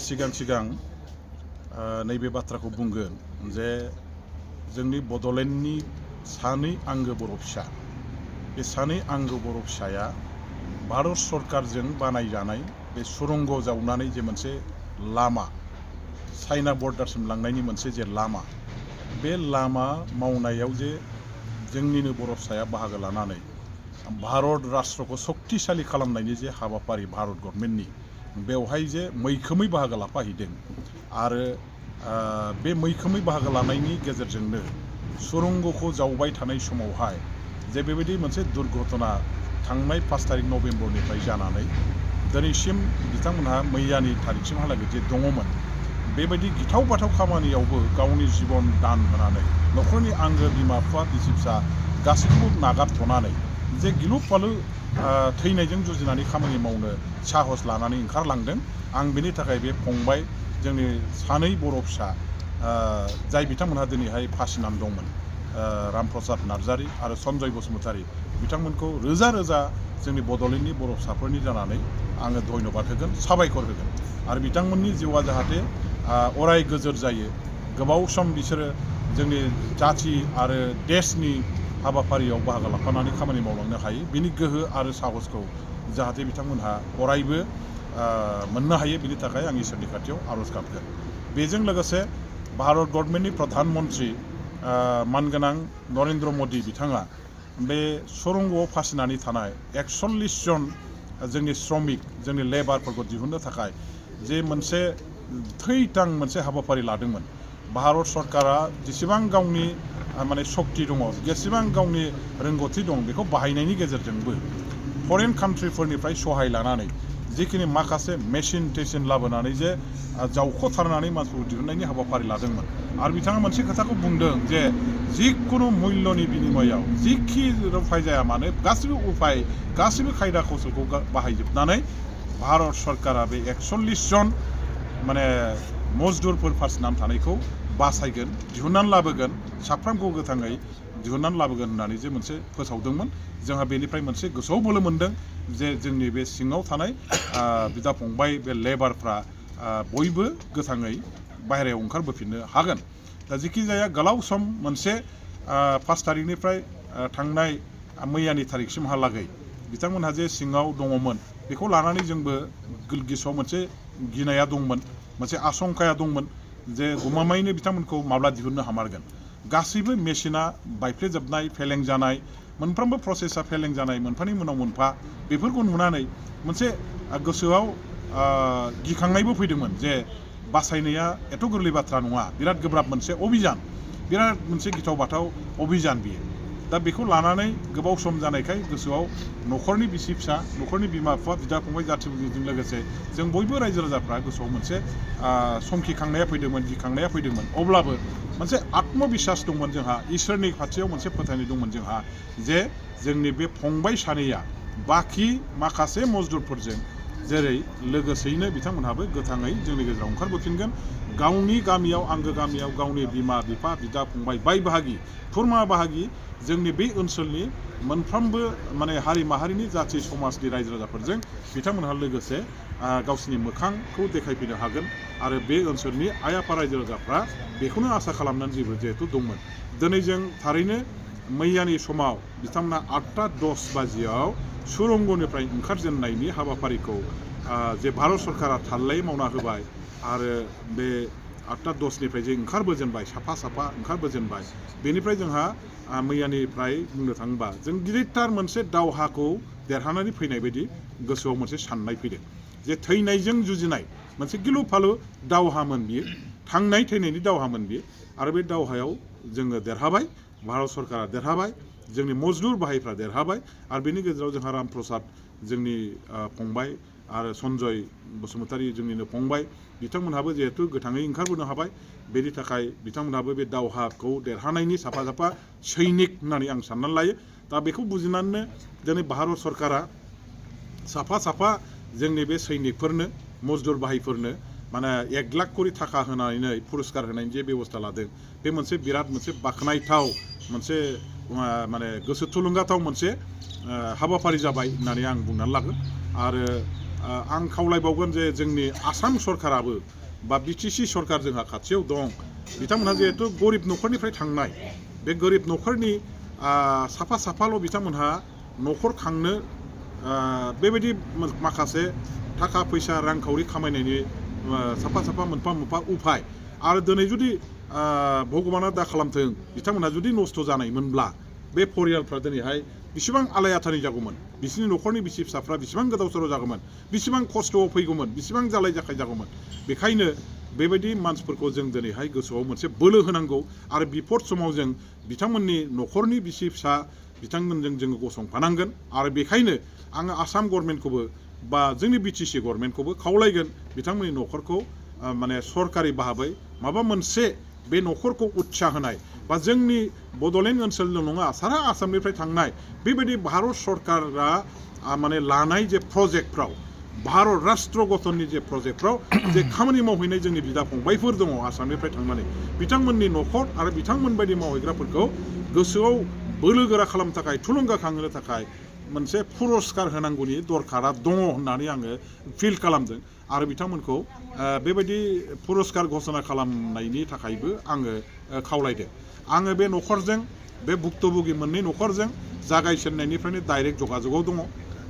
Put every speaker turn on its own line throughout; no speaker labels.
सिगां नैबे बाथ्राखौ बुंगोन जे जोंनि बड'लेण्डनि सानै आंगो बर' फिसा बे सानै आंगो बर' फिसाया भारत सरकारजों बानायजानाय बे सुरंग जावनानै जे मोनसे लामा चाइना बर्डारसिम लांनायनि मोनसे जे लामा बे लामा मावनायाव जे जोंनिनो बर' फिसाया बाहागो लानानै भारत राष्ट्रखौ शक्तिशाली खालामनायनि जे हाबाफारि भारत गभर्नमेन्टनि बेवहाय जे मैखोमै बाहागो लाफाहैदों आरो बे मैखोमै बाहागो लानायनि गेजेरजोंनो सुरंगखौ जावबाय थानाय समावहाय जे बेबायदि मोनसे दुर्घटना थांनाय 5 तारिख नभेम्बरनिफ्राय जानानै दिनैसिम बिथांमोनहा मैयानि तारिखसिमहालागै जे दङमोन बेबायदि गिथाव बाथाव खामानियावबो गावनि जिबन दान होनानै न'खरनि आंगो बिमा बिफा बिसि फिसा गासैखौबो नागारथ'नानै जे गिलु फालु थैनायजों जुजिनानै खामानि मावनो साहस लानानै ओंखारलांदों। आं बेनि थाखाय बे फंबाय जोंनि सानै बर' फिसा जाय बिथांमोनहा दिनैहाय फासिनानै दंमोन रामप्रसाद नार्जारी आरो सन्जय बसुमतारी बिथांमोनखौ रोजा रोजा जोंनि बड'लेण्डनि बर' फिसाफोरनि जानानै आङो धन्यबाद होगोन साबायखर होगोन आरो बिथांमोननि जिउआ जाहाथे अराय गोजोर जायो गोबाव सम बिसोरो जोंनि जाथि आरो देशनि हाबाफारियाव बाहागो लाफानानै खामानि मावलांनो हायो बिनि गोहो आरो साहसखौ जाहाथे बिथांमोनहा अरायबो मोननो हायो बिनि थाखाय आं इसोरनि खाथियाव आर'ज गाबगोन। बेजों लोगोसे भारत गभर्नमेन्टनि प्रधान मन्त्रि मानगोनां नरेन्द्र मदि बिथाङा बे सुरंगआव फासिनानै थानाय 41 जन जोंनि श्रमिक जोंनि लेबारफोरखौ दिहुननो थाखाय जे मोनसे थैथां मोनसे हाबाफारि लादोंमोन भारत सरकारा जेसेबां गावनि माने शक्ति दङ जेसेबां गावनि रोंगौथि दं बेखौ बाहायनायनि गेजेरजोंबो फरेन कान्ट्रिफोरनिफ्राय सहाय लानानै जिखिनि माखासे मेसिन टेसिन लाबोनानै जे जावख'थारनानै मानसिफोरखौ दिहुननायनि हाबाफारि लादोंमोन आरो बिथाङा मोनसे खोथाखौ बुंदों जे जिखुनु मुल्यनि बिनिमयाव जिखि उपाय जाया मानो गासैबो उपाय गासैबो खायदा कौशलखौ बाहायजोबनानै भारत सरकारा बे 41 जन माने मजदुरफोर फासिनानै थानायखौ बासायगोन दिहुननानै लाबोगोन साफ्रोमखौ गोथाङै दिहुननानै लाबोगोन होननानै जे मोनसे फोसावदोंमोन जोंहा बेनिफ्राय मोनसे गोसोआव बोलो मोनदों जे जोंनि बे सिङाव थानाय बिदा फंबाय बे लेबारफ्रा बयबो गोथाङै बाहेरायाव ओंखारबोफिननो हागोन। दा जिखि जाया गोलाव सम मोनसे 5 तारिखनिफ्राय थांनाय मैयानि तारिखसिमहालागै बिथांमोनहा जे सिङाव दङमोन बेखौ लानानै जोंबो गोसोआव मोनसे गिनाया दंमोन मोनसे आशंकाया दंमोन जे गमामायैनो बिथांमोनखौ माब्ला दिहुननो हामारगोन गासैबो मेसिना बायफ्लेजोबनाय फेलें जानाय मोनफ्रोमबो प्रसेसा फेलें जानाय मोनफानि उनाव मोनफा बेफोरखौ नुनानै मोनसे गोसोआव गिखांनायबो फैदोंमोन जे बासायनाया एथ' गोरलै बाथ्रा नङा बिराद गोब्राब मोनसे अभियान बिराद मोनसे गिथाव बाथाव अभियान बियो दा बेखौ लानानै गोबाव सम जानायखाय गोसोआव न'खरनि बिसि फिसा न'खरनि बिमा बिफा बिदा फंबाय जाथिफोरजों लोगोसे जों बयबो रायजो राजाफ्रा गोसोआव मोनसे समखिखांनाया फैदोंमोन गिखांनाया फैदोंमोन अब्लाबो मोनसे आत्मबिश्वास दंमोन जोंहा इसोरनि खाथियाव मोनसे फोथायनाय दंमोन जोंहा जे जोंनि बे फंबाय सानैया बाखि माखासे मजदुरफोरजों जेरै लोगोसेयैनो बिथांमोनहाबो गोथाङै जोंनि गेजेराव ओंखारबोफिनगोन गावनि गामियाव आंगो गामियाव गावनि बिमा बिफा बिदा फंबाय बाय बाहागि खुरमा बाहागि जोंनि बे ओनसोलनि मोनफ्रोमबो माने हारि माहारिनि जाथि समाजनि रायजो राजाफोरजों बिथांमोनहा लोगोसे गावसिनि मोखांखौ देखायफैनो हागोन आरो बे ओनसोलनि आइ आफा रायजो राजाफ्रा बेखौनो आसा खालामनानै जिहेतु दंमोन दिनै जों थारैनो मैयानि समाव बिथांमोना 8:10 बाजियाव सुरंगनिफ्राय ओंखारजेननायनि हाबाफारिखौ जे भारत सरकारा थाल्लायै मावना होबाय आरो बे 8:10निफ्राय जे ओंखारबोजेनबाय साफा साफा ओंखारबोजेनबाय बेनिफ्राय जोंहा मैयानिफ्राय बुंनो थाङोबा जों गिदिरथार मोनसे दावहाखौ देरहानानै फैनाय बायदि गोसोआव मोनसे साननाय फैदों जे थैनायजों जुजिनाय मोनसे गिलु फालु दावहामोन बियो थांनाय थैनायनि दावहामोन बियो आरो बे दावहायाव जोङो देरहाबाय भारत सरकारा देरहाबाय जोंनि मजदुर बाहायफ्रा देरहाबाय आरो बेनि गेजेराव जोंहा रामप्रसाद जोंनि फंबाय आरो सन्जय बसुमतारी जोंनिनो फंबाय बिथांमोनहाबो जिहेतु गोथाङै ओंखारबोनो हाबाय बेनि थाखाय बिथांमोनहाबो बे दावहाखौ देरहानायनि साफा साफा सैनिक होननानै आं साननानै लायो दा बेखौ बुजिनानैनो दिनै भारत सरकारा साफा साफा जोंनि बे सैनिकफोरनो मजदुर बाहायफोरनो माने 1 लाख करि थाखा होनानै पुरस्कार होनायनि जे बेबस्था लादों बे मोनसे बिराद मोनसे बाख्नायथाव मोनसे माने गोसो थुलुंगाथाव मोनसे हाबाफारि जाबाय होननानै आं बुंनानै लागोन आरो आं खावलायबावगोन जे जोंनि आसाम सरकाराबो बा बिटिसि सरकार जोंहा खाथियाव दं बिथांमोनहा जिहेतु गरिब न'खरनिफ्राय थांनाय बे गरिब न'खरनि साफा साफाल' बिथांमोनहा न'खर खांनो बेबायदि माखासे थाखा फैसा रांखावरि खामायनायनि साफा साफा मोनफा मोनफा उपाय आरो दिनै जुदि भगबाना दा खालामथों बिथांमोनहा जुदि नस्थ' जानायमोनब्ला बे परियालफ्रा दिनैहाय बेसेबां आलाय आथानि जागौमोन बिसोरनि न'खरनि बिसि फिसाफ्रा बेसेबां गोदाव सोराव जागौमोन बेसेबां खस्थ'आव फैगौमोन बेसेबां जालाय जाखाय जागौमोन बेखायनो बेबायदि मानसिफोरखौ जों दिनैहाय गोसोआव मोनसे बोलो होनांगौ आरो बिपद समाव जों बिथांमोननि न'खरनि बिसि फिसा बिथांमोनजों जोङो गसंफानांगोन आरो बेखायनो आङो आसाम गभर्नमेन्टखौबो बा जोंनि बिटिसि गभर्नमेन्टखौबो खावलायगोन बिथांमोननि न'खरखौ माने सरकारि भाबै माबा मोनसे बे न'खरखौ उत्साह होनाय बा जोंनि बड'लेण्ड ओनसोलल' नङा सारा आसामनिफ्राय थांनाय बेबायदि भारत सरकारा माने लानाय जे प्रजेक्टफ्राव भारत राष्ट्र गठननि जे प्रजेक्टफ्राव जे खामानि मावहैनाय जोंनि बिदा फंबायफोर दङ आसामनिफ्राय थांनानै बिथांमोननि न'खर आरो बिथांमोन बायदि मावहैग्राफोरखौ गोसोआव बोलो गोरा खालामनो थाखाय थुलुंगाखांहोनो थाखाय मोनसे पुरस्कार होनांगौनि दरकारा दङ होननानै आङो फिल खालामदों आरो बिथांमोनखौ बेबायदि पुरस्कार घोषणा खालामनायनि थाखायबो आङो खावलायदों आङो बे न'खरजों बे भुक्तभोगि मोननै न'खरजों जागायजेननायनिफ्रायनो डाइरेक्ट जगाजगाव दङ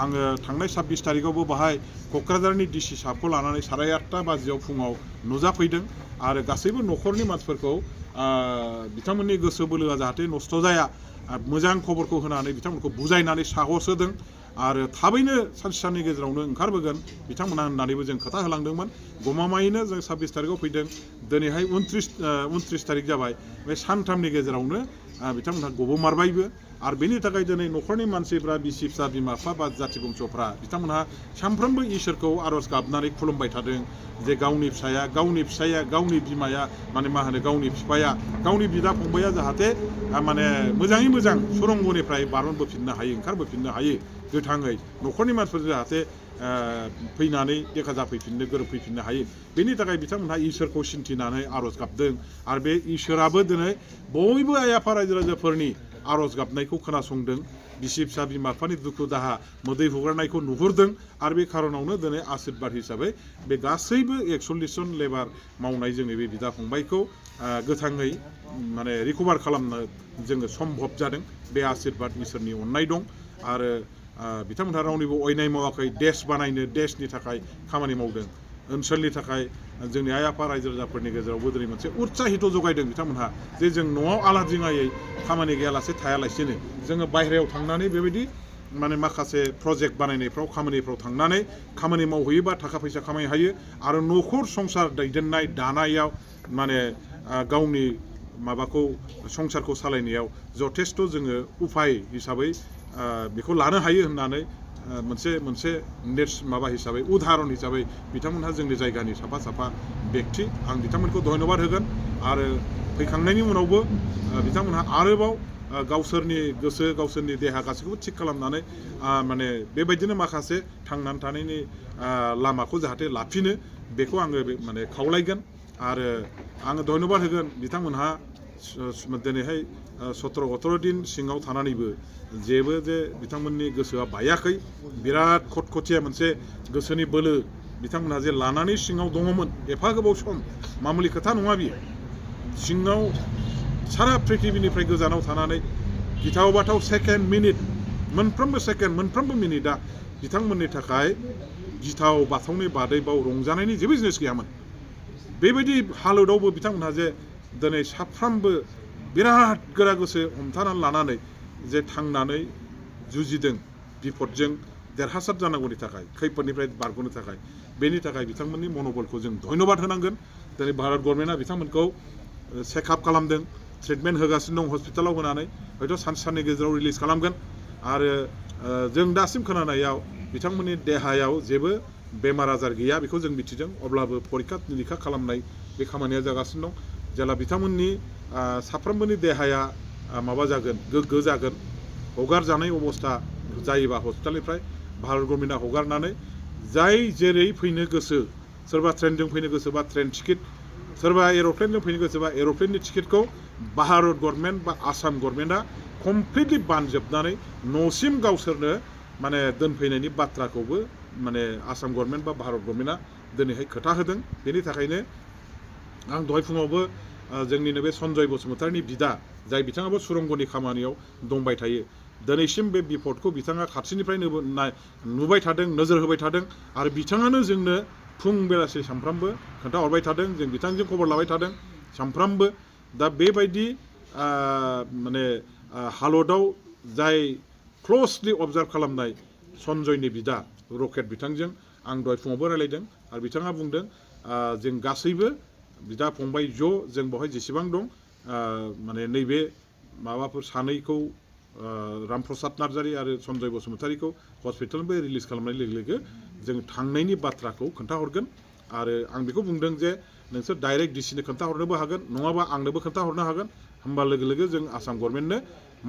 आङो थांनाय 26 तारिखआवबो बाहाय क'क्राझारनि डिसि साहबखौ लानानै 8:30 बाजियाव फुङाव नुजाफैदों आरो गासैबो न'खरनि मानसिफोरखौ बिथांमोननि गोसो बोलोआ जाहाथे नस्थ' जाया मोजां खबरखौ होनानै बिथांमोनखौ बुजायनानै साहस होदों आरो थाबैनो सानसे साननि गेजेरावनो ओंखारबोगोन बिथांमोना होननानैबो जों खोथा होलांदोंमोन गमामायैनो जों 26 तारिखआव फैदों दिनैहाय 29 तारिख जाबाय बे सानथामनि गेजेरावनो बिथांमोनहा गबोमारबायबो आरो बेनि थाखाय दिनै न'खरनि मानसिफ्रा बिसि फिसा बिमा बिफा बा जाथि बंस'फ्रा बिथांमोनहा सानफ्रोमबो इसोरखौ आर'ज गाबनानै खुलुमबाय थादों जे गावनि फिसाया गावनि फिसाया गावनि बिमाया माने मा होनो गावनि बिफाया गावनि बिदा फंबाया जाहाथे माने मोजाङै मोजां सुरंगनिफ्राय बारनबोफिननो हायो ओंखारबोफिननो हायो गोथाङै न'खरनि मानसिफोर जाहाथे फैनानै देखा जाफैफिननो गोरोबफैफिननो हायो बेनि थाखाय बिथांमोनहा इसोरखौ सिन्थिनानै आर'ज गाबदों आरो बे इसोराबो दिनै बयबो आइ आफा रायजो राजाफोरनि आर'ज गाबनायखौ खोनासंदों बिसि फिसा बिमा बिफानि दुखु दाहा मोदै हुगारनायखौ नुहुरदों आरो बे खारनावनो दिनै आशीर्बाद हिसाबै बे गासैबो 41 जन लेबार मावनाय जोंनि बे बिदा फंबायखौ गोथाङै माने रिकभार खालामनो जोङो सम्भब जादों बे आशीर्बाद इसोरनि अननाय दं आरो बिथांमोनहा रावनिबो अयनाय मावाखै देश बानायनो देशनि थाखाय खामानि मावदों ओनसोलनि थाखाय जोंनि आइ आफा रायजो राजाफोरनि गेजेरावबो दिनै मोनसे उत्साहित जगायदों बिथांमोनहा जे जों न'आव आलादिङायै खामानि गैयालासे थायालासेनो जोङो बाहेरायाव थांनानै बेबायदि माने माखासे प्रजेक्ट बानायनायफ्राव खामानिफ्राव थांनानै खामानि मावहैयोबा थाखा फैसा खामायनो हायो आरो न'खर संसार दैदेननाय दानायाव माने गावनि माबाखौ संसारखौ सालायनायाव जथेस्थ' जोङो उफाय हिसाबै बेखौ लानो हायो होननानै मोनसे माबा हिसाबै उदाहरन हिसाबै बिथांमोनहा जोंनि जायगानि साफा साफा व्यक्ति आं बिथांमोनखौ धन्यबाद होगोन आरो फैखांनायनि उनावबो बिथांमोनहा आरोबाव गावसोरनि गोसो गावसोरनि देहा गासैखौबो थिग खालामनानै माने बेबायदिनो माखासे थांनानै थानायनि लामाखौ जाहाथे लाफिनो बेखौ आङो माने खावलायगोन आरो आङो धन्यबाद होगोन बिथांमोनहा दिनैहाय 17-18 दिन सिङाव थानानैबो जेबो जे बिथांमोननि गोसोआ बायाखै बिराद खटखटिया मोनसे गोसोनि बोलो बिथांमोनहा जे लानानै सिङाव दङमोन एफा गोबाव सम मामुलि खोथा नङा बियो सिङाव सारा पृथिबिनिफ्राय गोजानाव थानानै गिथाव बाथाव सेकेन्ड मिनिट मोनफ्रोमबो मिनिटआ बिथांमोननि थाखाय गिथाव बाथावनि बादै बाव रंजानायनि जेबो जिनिस गैयामोन बेबायदि हालोदावबो बिथांमोनहा जे दिनै साफ्रोमबो बिराद गोरा गोसो हमथानानै लानानै जे थांनानै जुजिदों बिपदजों देरहासार जानांगौनि थाखाय खैफोदनिफ्राय बारग'नो थाखाय बेनि थाखाय बिथांमोननि मन'बलखौ जों धन्यबाद होनांगोन दिनै भारत गभर्नमेन्टआ बिथांमोनखौ चेकआप खालामदों ट्रिटमेन्ट होगासिनो दं हस्पिटालाव होनानै हयथ' सानसे गेजेराव रिलिज खालामगोन आरो जों दासिम खोनानायाव बिथांमोननि देहायाव जेबो बेमार आजार गैया बेखौ जों मिथिदों अब्लाबो परीक्षा निरीक्षा खालामनाय बे खामानिया जागासिनो दं जेला बिथांमोननि साफ्रोमबोनि देहाया माबा जागोन गोग्गो जागोन हगारजानाय अबस्था जायोबा हस्पिटालनिफ्राय भारत गभर्नमेन्टआ हगारनानै जाय जेरै फैनो गोसो सोरबा ट्रेनजों फैनो गोसोबा ट्रेन टिकेट सोरबा एर'प्लेनजों फैनो गोसोबा एर'प्लेननि टिकेटखौ भारत गभर्नमेन्ट बा आसाम गभर्नमेन्टआ कमप्लिटलि बानजोबनानै न'सिम गावसोरनो माने दोनफैनायनि बाथ्राखौबो माने आसाम गभर्नमेन्ट बा भारत गभर्नमेन्टआ दिनैहाय खोथा होदों बेनि थाखायनो आं दहाय फुङावबो जोंनिनो बे सन्जय बसुमतारीनि बिदा जाय बिथाङाबो सुरंगनि खामानियाव दंबाय थायो दिनैसिम बे बिपदखौ बिथाङा खाथिनिफ्राय नुबाय थादों नोजोर होबाय थादों आरो बिथाङानो जोंनो फुं बेलासि सामफ्रामबो खोन्थाहरबाय थादों जों बिथांजों खबर लाबाय थादों सामफ्रामबो दा बेबायदि माने हालतआव जाय क्लसलि अबजार्भ खालामनाय सन्जयनि बिदा रकेट बिथांजों आं दहाय फुङावबो रायलायदों आरो बिथाङा बुंदों जों गासैबो बिदा फंबाय ज' जों बेवहाय जेसेबां दं माने नैबे माबाफोर सानैखौ रामप्रसाद नार्जारी आरो सन्जय बसुमतारीखौ हस्पिटालनिफ्राय रिलिज खालामनाय लोगो लोगो जों थांनायनि बाथ्राखौ खोन्थाहरगोन आरो आं बेखौ बुंदों जे नोंसोर डाइरेक्ट डिसिनो खोन्थाहरनोबो हागोन नङाबा आंनोबो खोन्थाहरनो हागोन होमबा लोगो लोगो जों आसाम गभर्नमेन्टनो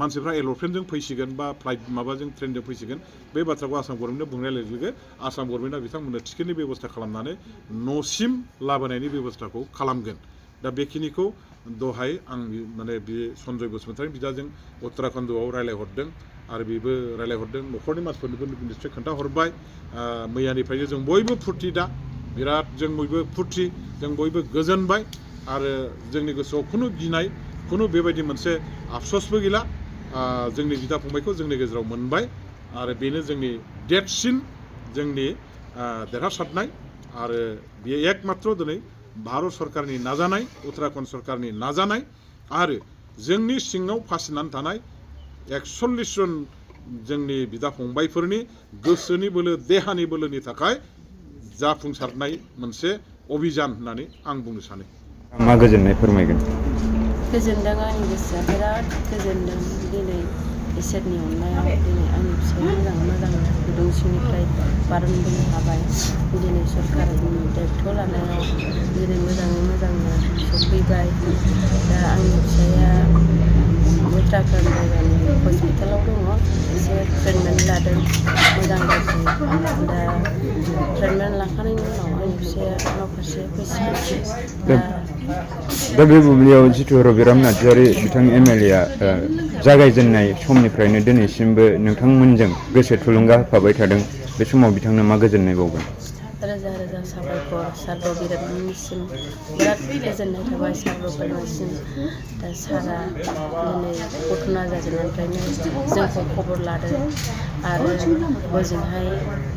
मानसिफ्रा एर'प्लेनजों फैसिगोन बा फ्लाइट माबाजों ट्रेनजों फैसिगोन बे बाथ्राखौ आसाम गभर्नमेन्टनो बुंनाय लोगो लोगो आसाम गभर्नमेन्टआ बिथांमोननो टिकेटनि बेब'स्था खालामनानै न'सिम लाबोनायनि बेब'स्थाखौ खालामगोन दा बेखिनिखौ दहाय आं माने बे सन्जय बसुमतारी बिदाजों उत्तराखन्दआव रायलायहरदों आरो बेबो रायलायहरदों न'खरनि मानसिफोरनोबो निस्सय खोन्थाहरबाय मैयानिफ्रायनो जों बयबो फुरथि दा बिराद जों बयबो फुरथि जों बयबो गोजोनबाय आरो जोंनि गोसोआव खुनु गिनाय खुनु बेबायदि मोनसे आफस'सबो गैला जोंनि बिदा फंबायखौ जोंनि गेजेराव मोनबाय आरो बेनो जोंनि देरसिन जोंनि देरहासारनाय आरो बेयो एकमात्र दिनै भारत सरकारनि नाजानाय उत्तराखन्ड सरकारनि नाजानाय आरो जोंनि सिङाव फासिनानै थानाय 41 जन जोंनि बिदा फंबायफोरनि गोसोनि बोलो देहानि बोलोनि थाखाय जाफुंसारनाय मोनसे अभियान होननानै आं बुंनो सानो।
मा गोजोननाय फोरमायगोन?
गोजोनदों आंनि गोसोआ बिराद गोजोनदों दिनै इसोरनि अननायाव दिनै आंनि फिसाया मोजां गुदुं सिंनिफ्राय बारनबोनो हाबाय दिनै सरकारनि दायथ' लानायाव दिनै मोजाङै मोजांनो सफैबाय दा आंनि फिसाया उत्तराखन्ड जायगानि हस्पिटालाव दङ एसे ट्रिटमेन्ट लादों मोजां गाज्रि दा ट्रिटमेन्ट लाखांनायनि उनाव आंनि फिसाया न'फारसे फैसिगोन
दा बे बुब्लियाव जिथु रबिराम नार्जारी बिथां MLA आ जागायजेननाय समनिफ्रायनो दिनैसिमबो नोंथांमोनजों गोसो थुलुंगा होफाबाय थादों बे समाव बिथांनो मा गोजोननाय बावगोन?
रोजा रोजा साबायखर सार रबिरामनिसिम बिराद गोजोननाय थाबाय सार रबिरामनिसिम दा सारा दिनै घटना जाजेननायनिफ्रायनो जोंखौ खबर लादों आरो हजोंहाय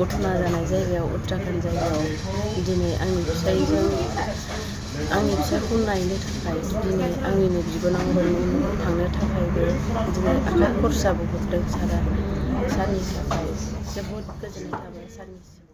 घटना जानाय जायगायाव उत्तराखन्ड जायगायाव दिनै आंनि फिसायखौ नायनो थाखाय दिनै आंनिनो बिबोनांफोर थांनो थाखायबो दिनै आखाइ खरसाबो हरदों सारा सारनि थाखाय जोबोद गोजोननाय थाबाय सारनिसिम।